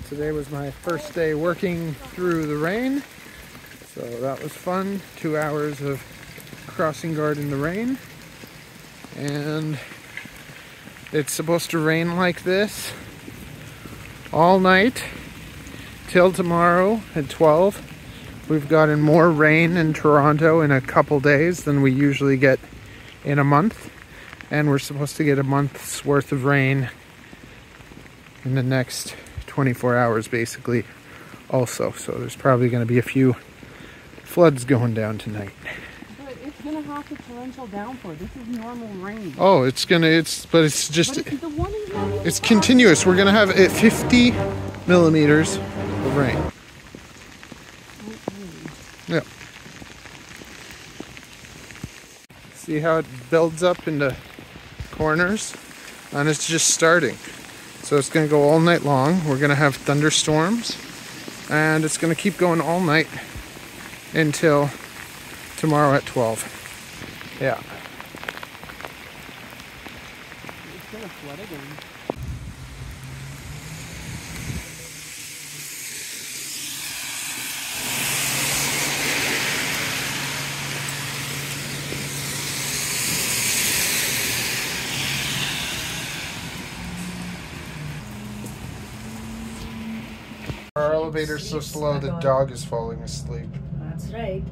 Today was my first day working through the rain, so that was fun. 2 hours of crossing guard in the rain, and it's supposed to rain like this all night till tomorrow at 12. We've gotten more rain in Toronto in a couple days than we usually get in a month, and we're supposed to get a month's worth of rain in the next 24 hours basically also. So there's probably going to be a few floods going down tonight. But it's going to have a torrential downpour. This is normal rain. Oh, it's just, but it's continuous. We're going to have 50 millimeters of rain. Yeah. See how it builds up into corners? And it's just starting. So it's going to go all night long. We're going to have thunderstorms. And it's going to keep going all night until tomorrow at 12. Yeah. It's going to flood again. Our elevator's so slow the dog is falling asleep. That's right.